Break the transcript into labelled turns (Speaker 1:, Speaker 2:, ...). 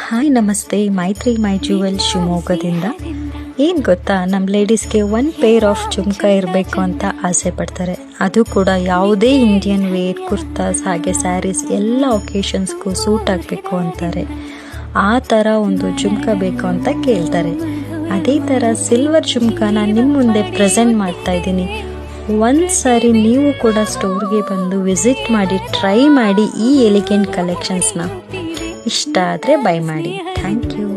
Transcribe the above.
Speaker 1: Hi ನಮಸ್ತೆ, ಮೈ jewel ಶಿವಮೊಗ್ಗದಿಂದ. ಏನು ಗೊತ್ತಾ, ನಮ್ಮ ಲೇಡೀಸ್ಗೆ ಒನ್ ಪೇರ್ ಆಫ್ ಜುಮ್ಕ ಇರಬೇಕು ಅಂತ ಆಸೆ ಪಡ್ತಾರೆ. ಅದು ಕೂಡ ಯಾವುದೇ ಇಂಡಿಯನ್ ವೇರ್, ಕುರ್ತಾಸ್ ಹಾಗೆ ಸ್ಯಾರೀಸ್ ಎಲ್ಲ ಒಕೇಶನ್ಸ್ಗೂ ಸೂಟ್ ಆಗಬೇಕು ಅಂತಾರೆ. ಆ ಥರ ಒಂದು ಜುಮ್ಕ ಬೇಕು ಅಂತ ಕೇಳ್ತಾರೆ. ಅದೇ ಥರ ಸಿಲ್ವರ್ ಜುಮ್ಕಾನ ನಿಮ್ಮ ಮುಂದೆ ಪ್ರೆಸೆಂಟ್ ಮಾಡ್ತಾ ಇದ್ದೀನಿ. ಒಂದು ಸಾರಿ ನೀವು ಕೂಡ ಸ್ಟೋರ್ಗೆ ಬಂದು ವಿಸಿಟ್ ಮಾಡಿ, ಟ್ರೈ ಮಾಡಿ ಈ ಎಲಿಗೆಂಟ್ ಕಲೆಕ್ಷನ್ಸ್ನ. ಇಷ್ಟ ಆದರೆ ಬೈ ಮಾಡಿ. Thank you.